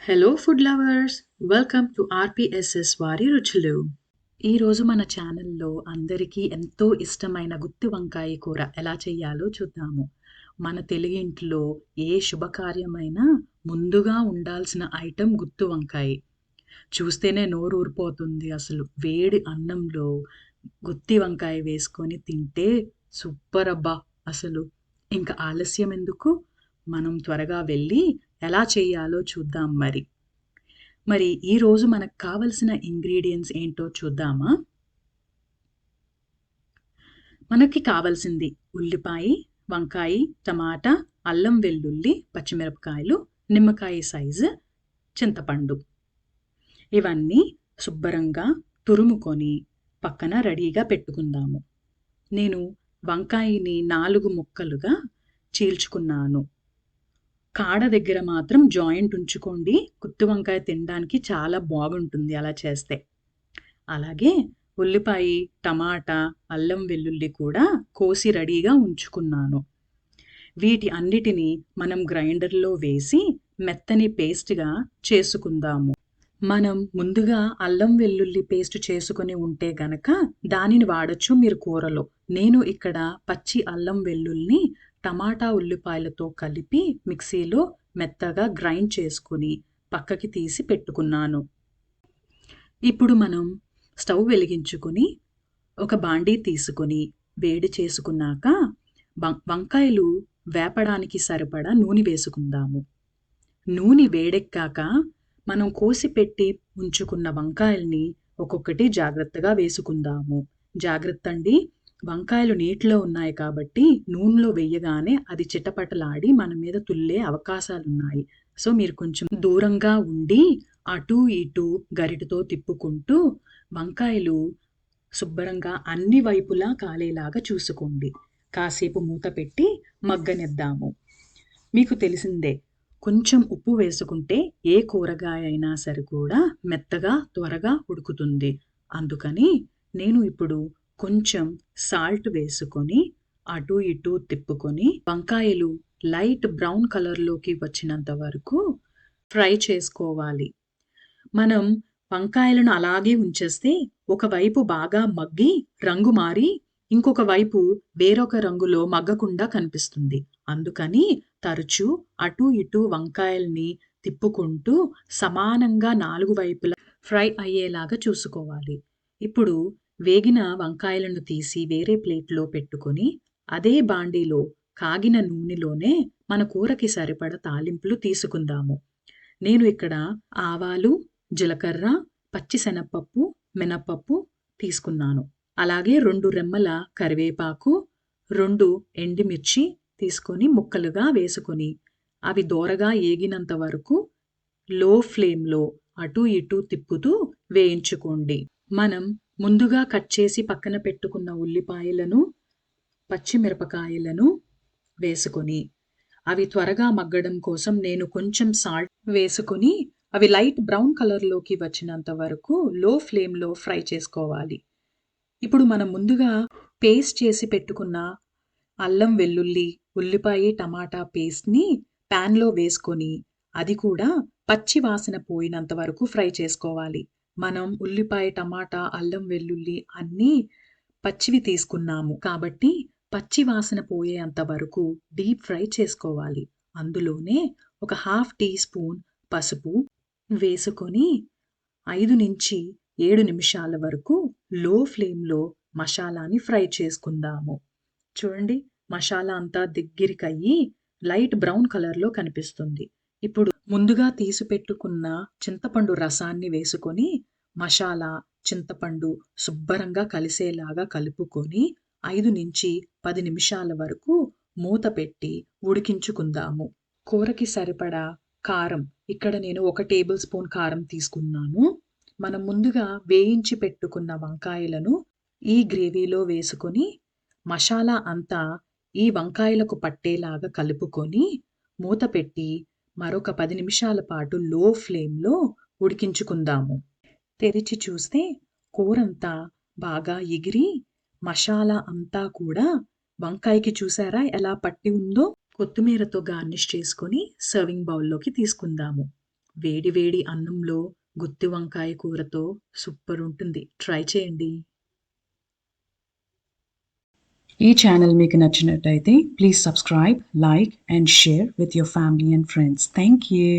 Hello food lovers, welcome to RPSS వారి రుచులు. ఈరోజు మన ఛానల్లో అందరికీ ఎంతో ఇష్టమైన గుత్తి వంకాయ కూర ఎలా చేయాలో చూద్దాము. మన తెలుగింట్లో ఏ శుభకార్యమైనా ముందుగా ఉండాల్సిన ఐటెం గుత్తి వంకాయ. చూస్తేనే నోరు ఊరిపోతుంది. అసలు వేడి అన్నంలో గుత్తి వంకాయ వేసుకొని తింటే సూపర్ అబ్బా! అసలు ఇంకా ఆలస్యం ఎందుకు, మనం త్వరగా వెళ్ళి ఎలా చేయాలో చూద్దాం. మరి ఈరోజు మనకు కావలసిన ఇంగ్రీడియంట్స్ ఏంటో చూద్దామా? మనకి కావాల్సింది ఉల్లిపాయ, వంకాయ, టమాటా, అల్లం వెల్లుల్లి, పచ్చిమిరపకాయలు, నిమ్మకాయ సైజు, చింతపండు. ఇవన్నీ శుభ్రంగా తురుముకొని పక్కన రెడీగా పెట్టుకుందాము. నేను వంకాయని 4 ముక్కలుగా చీల్చుకున్నాను. కాడ దగ్గర మాత్రం జాయింట్ ఉంచుకోండి. గుత్తి వంకాయ తినడానికి చాలా బాగుంటుంది అలా చేస్తే. అలాగే ఉల్లిపాయ, టమాటా, అల్లం వెల్లుల్లి కూడా కోసి రెడీగా ఉంచుకున్నాను. వీటి అన్నిటినీ మనం గ్రైండర్లో వేసి మెత్తని పేస్ట్గా చేసుకుందాము. మనం ముందుగా అల్లం వెల్లుల్లి పేస్ట్ చేసుకొని ఉంటే గనక దానిని వాడచ్చు మీరు కూరలో. నేను ఇక్కడ పచ్చి అల్లం వెల్లుల్ని టమాటా ఉల్లిపాయలతో కలిపి మిక్సీలో మెత్తగా గ్రైండ్ చేసుకుని పక్కకి తీసి పెట్టుకున్నాను. ఇప్పుడు మనం స్టవ్ వెలిగించుకొని ఒక బాండీ తీసుకొని వేడి చేసుకున్నాక వంకాయలు వేపడానికి సరిపడా నూనె వేసుకుందాము. నూనె వేడెక్కాక మనం కోసి పెట్టి ఉంచుకున్న వంకాయల్ని ఒక్కొక్కటి జాగ్రత్తగా వేసుకుందాము. జాగ్రత్త అండి, వంకాయలు నీటిలో ఉన్నాయి కాబట్టి నూనెలో వేయగానే అది చిటపటలాడి మన మీద తుల్లే అవకాశాలున్నాయి. సో మీరు కొంచెం దూరంగా ఉండి అటు ఇటు గరిటతో తిప్పుకుంటూ వంకాయలు శుభ్రంగా అన్ని వైపులా కాలేలాగా చూసుకోండి. కాసేపు మూత పెట్టి మగ్గనిద్దాము. మీకు తెలిసిందే, కొంచెం ఉప్పు వేసుకుంటే ఏ కూరగాయ అయినా సరే కూడా మెత్తగా త్వరగా ఉడుకుతుంది. అందుకని నేను ఇప్పుడు కొంచెం సాల్ట్ వేసుకొని అటు ఇటు తిప్పుకొని వంకాయలు లైట్ బ్రౌన్ కలర్లోకి వచ్చినంత వరకు ఫ్రై చేసుకోవాలి. మనం వంకాయలను అలాగే ఉంచేస్తే ఒకవైపు బాగా మగ్గి రంగు మారి ఇంకొక వైపు వేరొక రంగులో మగ్గకుండా కనిపిస్తుంది. అందుకని తరచూ అటు ఇటు వంకాయల్ని తిప్పుకుంటూ సమానంగా 4 వైపులా ఫ్రై అయ్యేలాగా చూసుకోవాలి. ఇప్పుడు వేగిన వంకాయలను తీసి వేరే ప్లేట్లో పెట్టుకొని అదే బాండీలో కాగిన నూనెలోనే మన కూరకి సరిపడ తాలింపులు తీసుకుందాము. నేను ఇక్కడ ఆవాలు, జీలకర్ర, పచ్చిశనగపప్పు, మినపప్పు తీసుకున్నాను. అలాగే 2 రెమ్మల కరివేపాకు, 2 ఎండుమిర్చి తీసుకొని ముక్కలుగా వేసుకొని అవి దోరగా ఏగినంత వరకు లో ఫ్లేమ్లో అటు ఇటు తిప్పుతూ వేయించుకోండి. మనం ముందుగా కట్ చేసి పక్కన పెట్టుకున్న ఉల్లిపాయలను, పచ్చిమిరపకాయలను వేసుకొని అవి త్వరగా మగ్గడం కోసం నేను కొంచెం సాల్ట్ వేసుకొని అవి లైట్ బ్రౌన్ కలర్లోకి వచ్చినంత వరకు లో ఫ్లేమ్లో ఫ్రై చేసుకోవాలి. ఇప్పుడు మనం ముందుగా పేస్ట్ చేసి పెట్టుకున్న అల్లం వెల్లుల్లి, ఉల్లిపాయ, టమాటా పేస్ట్ని ప్యాన్లో వేసుకొని అది కూడా పచ్చి వాసన పోయినంత వరకు ఫ్రై చేసుకోవాలి. మనం ఉల్లిపాయ, టమాటా, అల్లం వెల్లుల్లి అన్నీ పచ్చివి తీసుకున్నాము కాబట్టి పచ్చి వాసన పోయేంత వరకు డీప్ ఫ్రై చేసుకోవాలి. అందులోనే ఒక 1/2 టీ స్పూన్ పసుపు వేసుకొని 5 నుంచి 7 నిమిషాల వరకు లో ఫ్లేమ్లో మసాలాని ఫ్రై చేసుకుందాము. చూడండి, మసాలా అంతా దగ్గరికయ్యి లైట్ బ్రౌన్ కలర్లో కనిపిస్తుంది. ఇప్పుడు ముందుగా తీసి పెట్టుకున్న చింతపండు రసాన్ని వేసుకొని మసాలా, చింతపండు శుభ్రంగా కలిసేలాగా కలుపుకొని 5 నుంచి 10 నిమిషాల వరకు మూత పెట్టి ఉడికించుకుందాము. కూరకి సరిపడా కారం, ఇక్కడ నేను 1 టేబుల్ స్పూన్ కారం తీసుకున్నాను. మనం ముందుగా వేయించి పెట్టుకున్న వంకాయలను ఈ గ్రేవీలో వేసుకొని మసాలా అంతా ఈ వంకాయలకు పట్టేలాగా కలుపుకొని మూత పెట్టి మరొక 10 నిమిషాల పాటు లో ఫ్లేమ్లో ఉడికించుకుందాము. తెరిచి చూస్తే కూరంతా బాగా ఎగిరి మసాలా అంతా కూడా వంకాయకి చూసారా ఎలా పట్టి ఉందో. కొత్తిమీరతో గార్నిష్ చేసుకొని సర్వింగ్ బౌల్లోకి తీసుకుందాము. వేడి వేడి అన్నంలో గుత్తి వంకాయ కూరతో సూపర్ ఉంటుంది. ట్రై చేయండి. ఈ ఛానల్ మీకు నచ్చినట్టయితే please subscribe, like and share with your family and friends. Thank you.